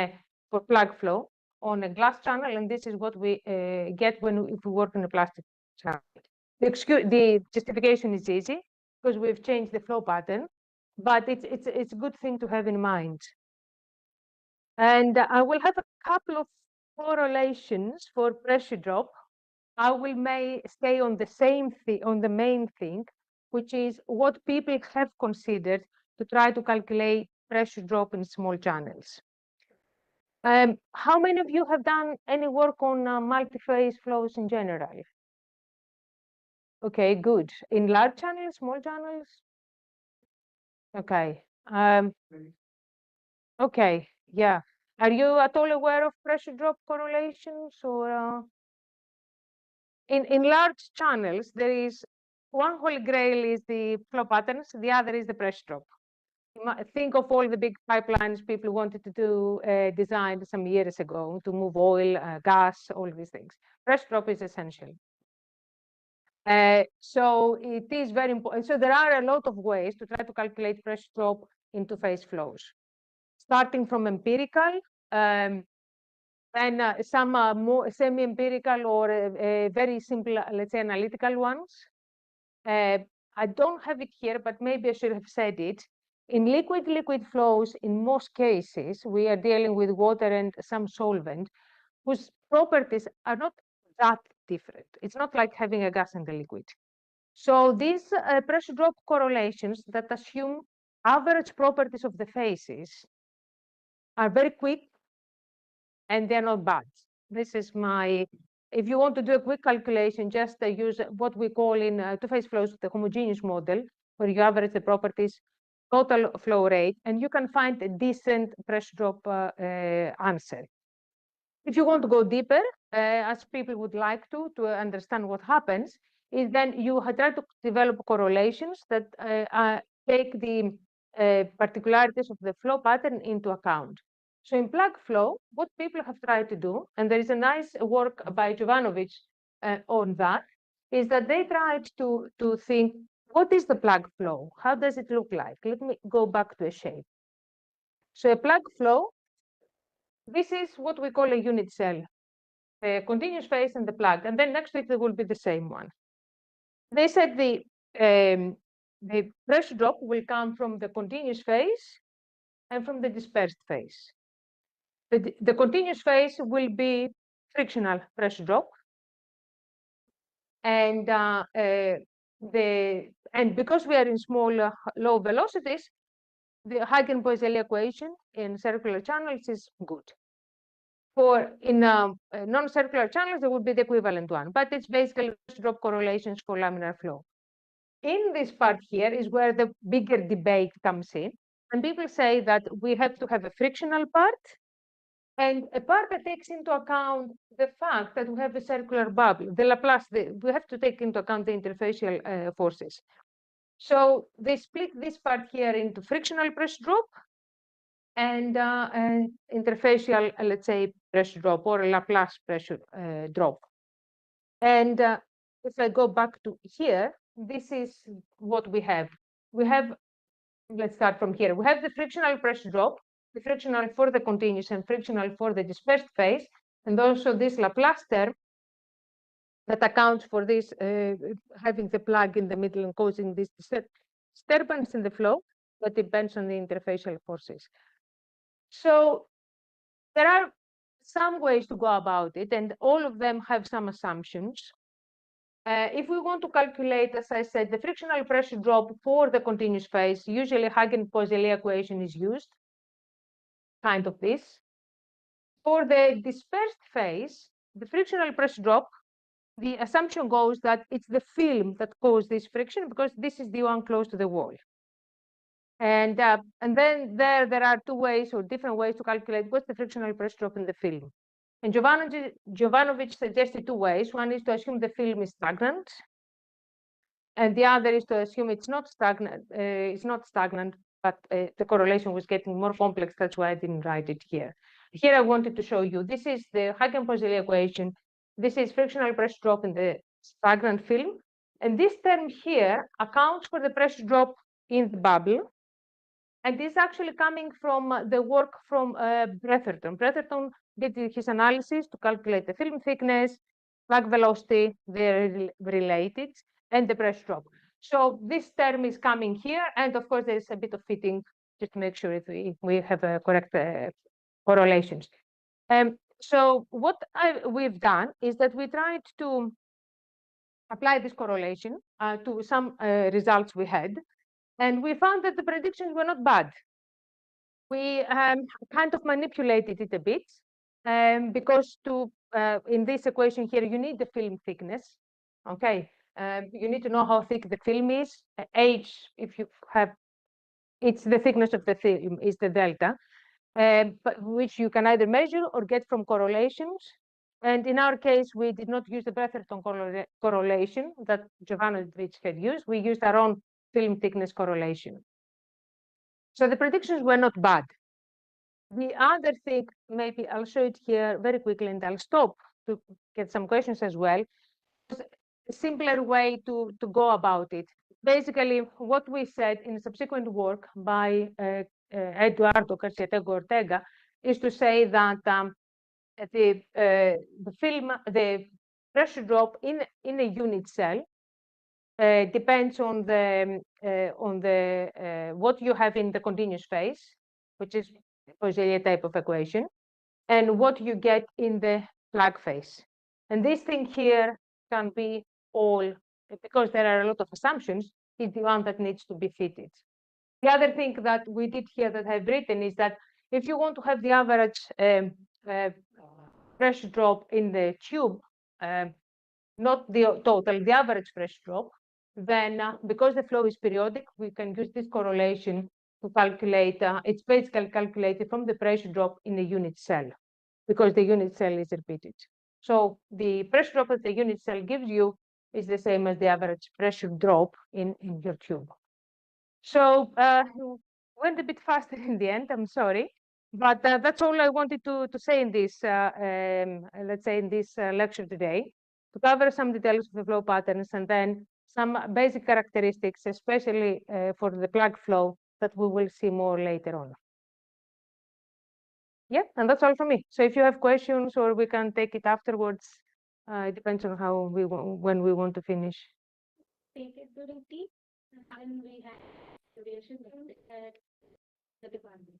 for plug flow on a glass channel, and this is what we get if we work on a plastic channel. The justification is easy because we've changed the flow pattern, but it's a good thing to have in mind. And I will have a couple of correlations for pressure drop. I will stay on the same thing, on the main thing, which is what people have considered to try to calculate pressure drop in small channels. How many of you have done any work on multi-phase flows in general? Okay, good. In large channels, small channels? Okay. Okay, yeah. Are you at all aware of pressure drop correlations or? In large channels, there is one holy grail is the flow patterns, the other is the pressure drop. Think of all the big pipelines people wanted to do design some years ago to move oil, gas, all these things. Pressure drop is essential. So it is very important. So there are a lot of ways to try to calculate pressure drop into phase flows, starting from empirical, and some more semi-empirical or very simple, let's say, analytical ones. I don't have it here, but maybe I should have said it. In liquid flows, in most cases, we are dealing with water and some solvent whose properties are not that different. It's not like having a gas and a liquid. So these pressure drop correlations that assume average properties of the phases are very quick and they're not bad. This is if you want to do a quick calculation, just use what we call in two-phase flows, the homogeneous model, where you average the properties, total flow rate, and you can find a decent pressure drop answer. If you want to go deeper, as people would like to understand what happens, is then you try to develop correlations that take the particularities of the flow pattern into account. So in plug flow, what people have tried to do, and there is a nice work by Jovanovic on that, is that they tried to think, what is the plug flow? How does it look like? Let me go back to a shape. So a plug flow, this is what we call a unit cell, the continuous phase and the plug, and then next to it there will be the same one. They said the pressure drop will come from the continuous phase and from the dispersed phase. The continuous phase will be frictional pressure drop, and because we are in small low velocities, the Hagen-Poiseuille equation in circular channels is good. In non-circular channels, there would be the equivalent one, but it's basically pressure drop correlations for laminar flow. In this part here is where the bigger debate comes in, and people say that we have to have a frictional part and a part that takes into account the fact that we have a circular bubble, the Laplace, we have to take into account the interfacial forces. So they split this part here into frictional pressure drop and an interfacial, let's say, pressure drop or a Laplace pressure drop. And if I go back to here, this is what we have. We have, let's start from here. We have the frictional pressure drop, the frictional for the continuous and frictional for the dispersed phase, and also this Laplace term that accounts for this having the plug in the middle and causing this disturbance in the flow that depends on the interfacial forces. So there are some ways to go about it, and all of them have some assumptions. If we want to calculate, as I said, the frictional pressure drop for the continuous phase, usually Hagen-Poiseuille equation is used, kind of this. For the dispersed phase, the frictional pressure drop, the assumption goes that it's the film that caused this friction because this is the one close to the wall. And then there are two ways or different ways to calculate what's the frictional pressure drop in the film. And Jovanovic suggested two ways. One is to assume the film is stagnant, and the other is to assume it's not stagnant. But the correlation was getting more complex. That's why I didn't write it here. Here I wanted to show you. This is the Hagen-Poiseuille equation. This is frictional pressure drop in the stagnant film, and this term here accounts for the pressure drop in the bubble. And this is actually coming from the work from Bretherton. Bretherton did his analysis to calculate the film thickness, plug velocity, they're related, and the pressure drop. So this term is coming here, and of course there's a bit of fitting just to make sure we have correct correlations. So what we've done is that we tried to apply this correlation to some results we had, and we found that the predictions were not bad. We kind of manipulated it a bit because in this equation here, you need the film thickness. Okay, you need to know how thick the film is. H, if you have, it's the thickness of the film, is the delta, but which you can either measure or get from correlations. And in our case, we did not use the Bretherton correlation that Jovanovic had used. We used our own film thickness correlation. So the predictions were not bad. The other thing, maybe I'll show it here very quickly and I'll stop to get some questions as well. A simpler way to go about it. Basically, what we said in subsequent work by Eduardo Garcia-Tego Ortega is to say that the pressure drop in a unit cell depends on what you have in the continuous phase, which is Poiseuille type of equation, and what you get in the plug phase. And this thing here can be all, because there are a lot of assumptions, is the one that needs to be fitted. The other thing that we did here that I've written is that if you want to have the average pressure drop in the tube, not the total, the average pressure drop, then because the flow is periodic, we can use this correlation to calculate, it's basically calculated from the pressure drop in a unit cell, because the unit cell is repeated. So the pressure drop that the unit cell gives you is the same as the average pressure drop in your tube. So went a bit faster in the end, I'm sorry. But that's all I wanted to say in this, let's say in this lecture today, to cover some details of the flow patterns and then some basic characteristics, especially for the plug flow that we will see more later on. Yeah, and that's all from me. So if you have questions or we can take it afterwards, it depends on how when we want to finish. Take it during tea, and we have duration at the department.